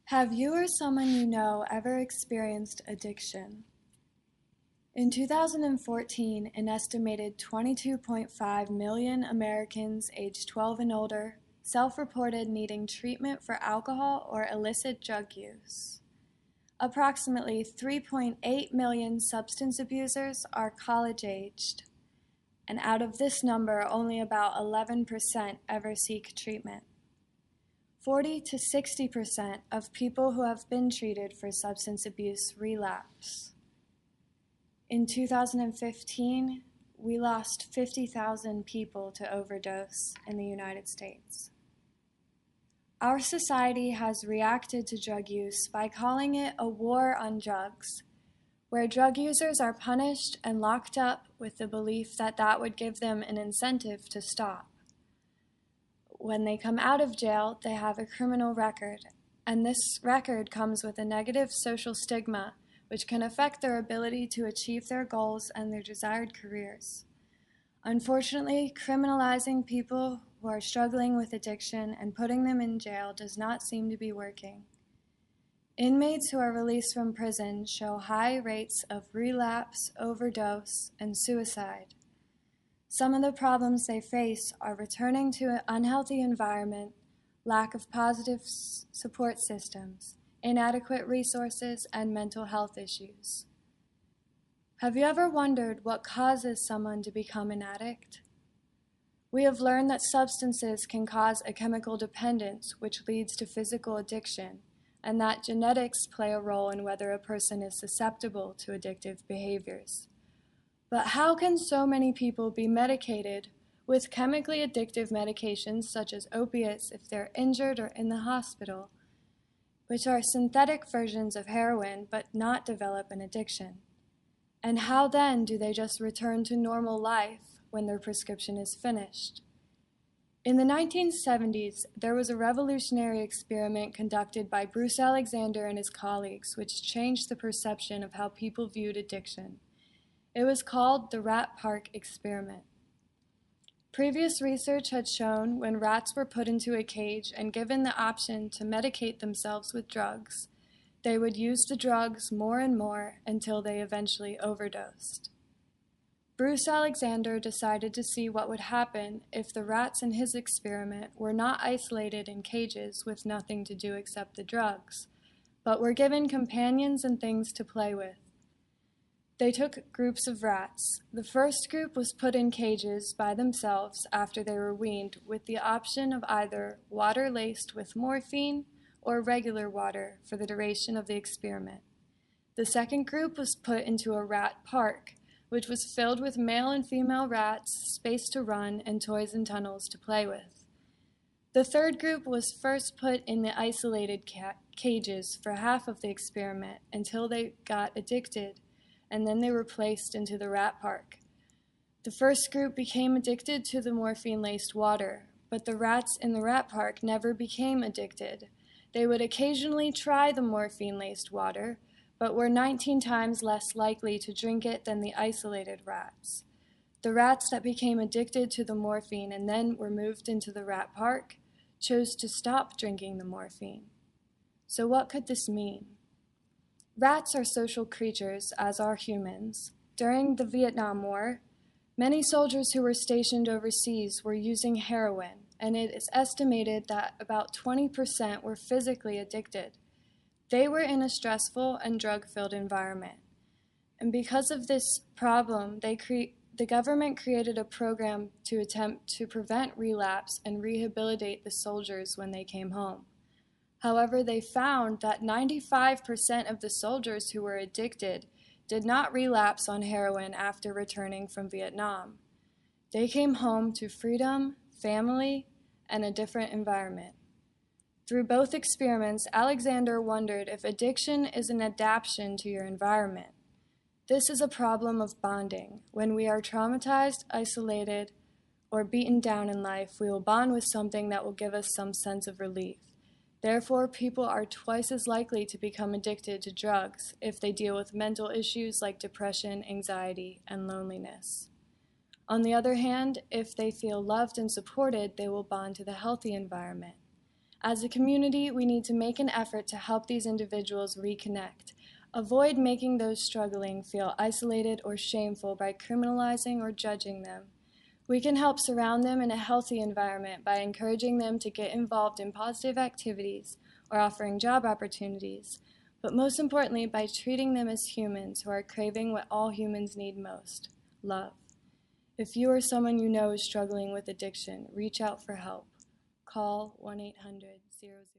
Have you or someone you know ever experienced addiction? In 2014, an estimated 22.5 million Americans aged 12 and older self-reported needing treatment for alcohol or illicit drug use. Approximately 3.8 million substance abusers are college-aged, and out of this number, only about 11% ever seek treatment. 40 to 60% of people who have been treated for substance abuse relapse. In 2015, we lost 50,000 people to overdose in the United States. Our society has reacted to drug use by calling it a war on drugs, where drug users are punished and locked up with the belief that that would give them an incentive to stop. When they come out of jail, they have a criminal record, and this record comes with a negative social stigma which can affect their ability to achieve their goals and their desired careers. Unfortunately, criminalizing people who are struggling with addiction and putting them in jail does not seem to be working. Inmates who are released from prison show high rates of relapse, overdose, and suicide. Some of the problems they face are returning to an unhealthy environment, lack of positive support systems, inadequate resources, and mental health issues. Have you ever wondered what causes someone to become an addict? We have learned that substances can cause a chemical dependence, which leads to physical addiction, and that genetics play a role in whether a person is susceptible to addictive behaviors. But how can so many people be medicated with chemically addictive medications such as opiates if they're injured or in the hospital, which are synthetic versions of heroin but not develop an addiction? And how then do they just return to normal life when their prescription is finished? In the 1970s, there was a revolutionary experiment conducted by Bruce Alexander and his colleagues which changed the perception of how people viewed addiction. It was called the Rat Park experiment. Previous research had shown when rats were put into a cage and given the option to medicate themselves with drugs, they would use the drugs more and more until they eventually overdosed. Bruce Alexander decided to see what would happen if the rats in his experiment were not isolated in cages with nothing to do except the drugs, but were given companions and things to play with. They took groups of rats. The first group was put in cages by themselves after they were weaned with the option of either water laced with morphine or regular water for the duration of the experiment. The second group was put into a rat park, which was filled with male and female rats, space to run, and toys and tunnels to play with. The third group was first put in the isolated cages for half of the experiment until they got addicted, and then they were placed into the rat park. The first group became addicted to the morphine-laced water, but the rats in the rat park never became addicted. They would occasionally try the morphine-laced water, but were 19 times less likely to drink it than the isolated rats. The rats that became addicted to the morphine and then were moved into the rat park chose to stop drinking the morphine. So what could this mean? Rats are social creatures, as are humans. During the Vietnam War, many soldiers who were stationed overseas were using heroin, and it is estimated that about 20% were physically addicted. They were in a stressful and drug-filled environment. And because of this problem, the government created a program to attempt to prevent relapse and rehabilitate the soldiers when they came home. However, they found that 95% of the soldiers who were addicted did not relapse on heroin after returning from Vietnam. They came home to freedom, family, and a different environment. Through both experiments, Alexander wondered if addiction is an adaptation to your environment. This is a problem of bonding. When we are traumatized, isolated, or beaten down in life, we will bond with something that will give us some sense of relief. Therefore, people are twice as likely to become addicted to drugs if they deal with mental issues like depression, anxiety, and loneliness. On the other hand, if they feel loved and supported, they will bond to the healthy environment. As a community, we need to make an effort to help these individuals reconnect. Avoid making those struggling feel isolated or shameful by criminalizing or judging them. We can help surround them in a healthy environment by encouraging them to get involved in positive activities or offering job opportunities, but most importantly, by treating them as humans who are craving what all humans need most: love. If you or someone you know is struggling with addiction, reach out for help. Call 1-800-00.